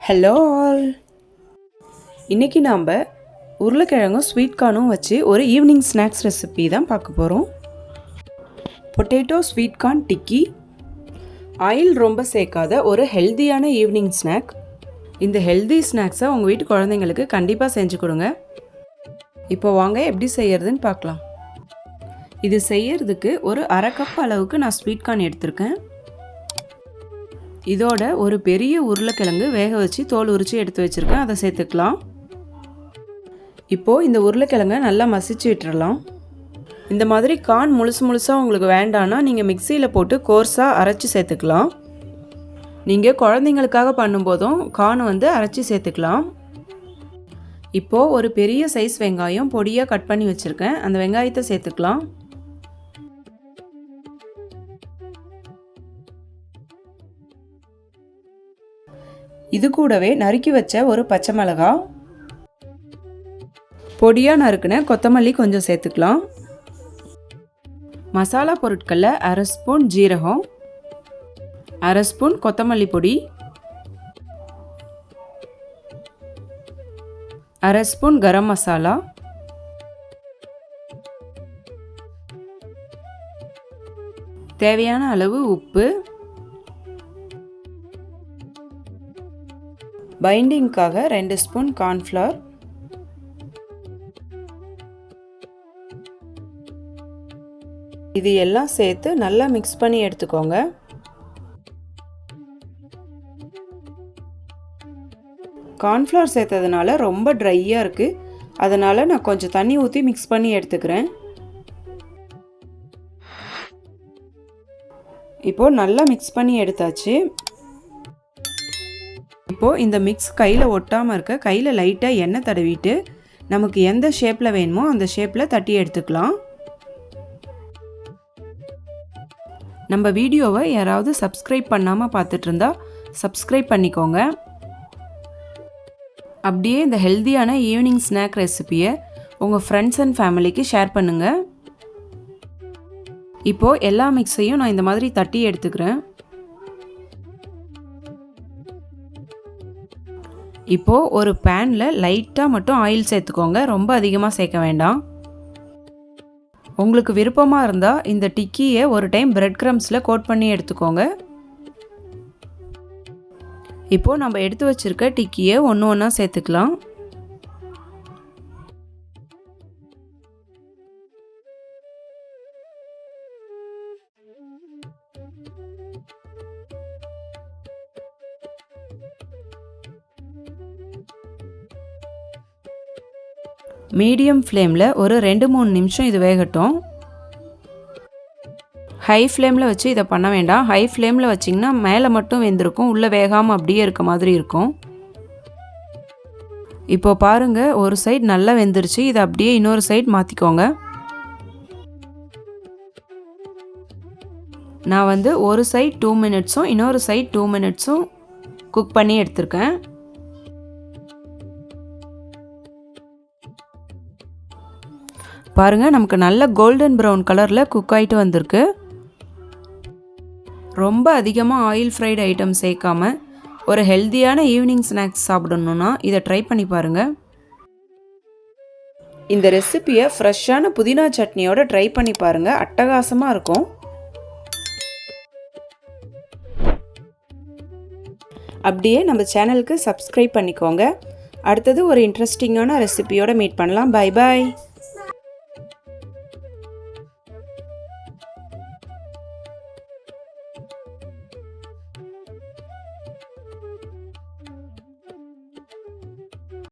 Hello all, இன்றைக்கி நாம் உருளைக்கிழங்கும் ஸ்வீட் கார்னும் வச்சு ஒரு ஈவினிங் ஸ்நாக்ஸ் ரெசிபி தான் பார்க்க போகிறோம். பொட்டேட்டோ ஸ்வீட் கார்ன் டிக்கி ஆயில் ரொம்ப சேர்க்காத ஒரு ஹெல்த்தியான ஈவினிங் ஸ்நாக். இந்த ஹெல்தி ஸ்நாக்ஸை உங்கள் வீட்டு குழந்தைங்களுக்கு கண்டிப்பாக செஞ்சு கொடுங்க. இப்போ வாங்க எப்படி செய்யறதுன்னு பார்க்கலாம். இது செய்யறதுக்கு ஒரு அரை கப் அளவுக்கு நான் ஸ்வீட் கார்ன் எடுத்திருக்கேன். இதோட ஒரு பெரிய உருளைக்கிழங்கு வேக வச்சு தோல் உரித்து எடுத்து வச்சுருக்கேன், அதை சேர்த்துக்கலாம். இப்போது இந்த உருளைக்கிழங்கை நல்லா மசிச்சு விட்டுறலாம். இந்த மாதிரி கார்ன் முழுசாக உங்களுக்கு வேண்டான்னா நீங்கள் மிக்சியில் போட்டு கோர்ஸாக அரைச்சி சேர்த்துக்கலாம். நீங்கள் குழந்தைங்களுக்காக பண்ணும்போதும் கார்ன் அரைச்சி சேர்த்துக்கலாம். இப்போது ஒரு பெரிய சைஸ் வெங்காயம் பொடியாக கட் பண்ணி வச்சுருக்கேன், அந்த வெங்காயத்தை சேர்த்துக்கலாம். இது கூடவே நறுக்கி வச்ச ஒரு பச்சை மிளகாய், பொடியாக நறுக்குன கொத்தமல்லி கொஞ்சம் சேர்த்துக்கலாம். மசாலா பொருட்களில் அரை ஸ்பூன் ஜீரகம், அரை ஸ்பூன் கொத்தமல்லி பொடி, அரை ஸ்பூன் கரம் மசாலா, தேவையான அளவு உப்பு, பைண்டிங்காக 2 ஸ்பூன் கார்ன்ஃப்ளவர், இது எல்லாம் சேர்த்து நல்லா மிக்ஸ் பண்ணி எடுத்துக்கோங்க. கார்ன்ஃப்ளவர் சேர்த்ததுனால ரொம்ப ட்ரையாக இருக்குது, அதனால் நான் கொஞ்சம் தண்ணி ஊற்றி மிக்ஸ் பண்ணி எடுத்துக்கிறேன். இப்போது நல்லா மிக்ஸ் பண்ணி எடுத்தாச்சு. இப்போது இந்த மிக்ஸ் கையில் ஒட்டாமல் இருக்க கையில் லைட்டாக எண்ணெய் தடவிட்டு நமக்கு எந்த ஷேப்பில் வேணுமோ அந்த ஷேப்பில் தட்டி எடுத்துக்கலாம். நம்ம வீடியோவை யாராவது சப்ஸ்கிரைப் பண்ணாமல் பார்த்துட்டு இருந்தா சப்ஸ்கிரைப் பண்ணிக்கோங்க. அப்படியே இந்த ஹெல்த்தியான ஈவினிங் ஸ்நாக் ரெசிபியை உங்கள் ஃப்ரெண்ட்ஸ் அண்ட் ஃபேமிலிக்கு ஷேர் பண்ணுங்கள். இப்போது எல்லா மிக்ஸையும் நான் இந்த மாதிரி தட்டி எடுத்துக்கிறேன். இப்போது ஒரு பேனில் லைட்டாக மட்டும் ஆயில் சேர்த்துக்கோங்க, ரொம்ப அதிகமாக சேர்க்க வேண்டாம். உங்களுக்கு விருப்பமாக இருந்தால் இந்த டிக்கியை ஒரு டைம் பிரெட் க்ரம்ஸில் கோட் பண்ணி எடுத்துக்கோங்க. இப்போது நம்ம எடுத்து வச்சுருக்க டிக்கியை ஒன்று ஒன்றா சேர்த்துக்கலாம். மீடியம் ஃப்ளேமில் ஒரு 2-3 நிமிஷம் இது வேகட்டும். ஹை ஃப்ளேமில் வச்சு இதை பண்ண வேண்டாம். ஹை ஃப்ளேமில் வச்சிங்கன்னா மேலே மட்டும் வெந்திருக்கும், உள்ளே வேகாமல் அப்படியே இருக்க மாதிரி இருக்கும். இப்போது பாருங்கள், ஒரு சைடு நல்லா வெந்துருச்சு. இதை அப்படியே இன்னொரு சைடு மாற்றிக்கோங்க. நான் ஒரு சைடு 2 மினிட்ஸும் இன்னொரு சைடு 2 மினிட்ஸும் குக் பண்ணி எடுத்திருக்கேன். பாருங்கள், நமக்கு நல்ல கோல்டன் ப்ரௌன் கலரில் குக் ஆகிட்டு வந்திருக்கு. ரொம்ப அதிகமாக ஆயில் ஃப்ரைடு ஐட்டம் சேர்க்காம ஒரு ஹெல்த்தியான ஈவினிங் ஸ்நாக்ஸ் சாப்பிடணுன்னா இதை ட்ரை பண்ணி பாருங்கள். இந்த ரெசிபியை ஃப்ரெஷ்ஷான புதினா சட்னியோட ட்ரை பண்ணி பாருங்கள், அட்டகாசமாக இருக்கும். அப்படியே நம்ம சேனலுக்கு சப்ஸ்கிரைப் பண்ணிக்கோங்க. அடுத்தது ஒரு இன்ட்ரெஸ்டிங்கான ரெசிபியோட மீட் பண்ணலாம். Bye bye.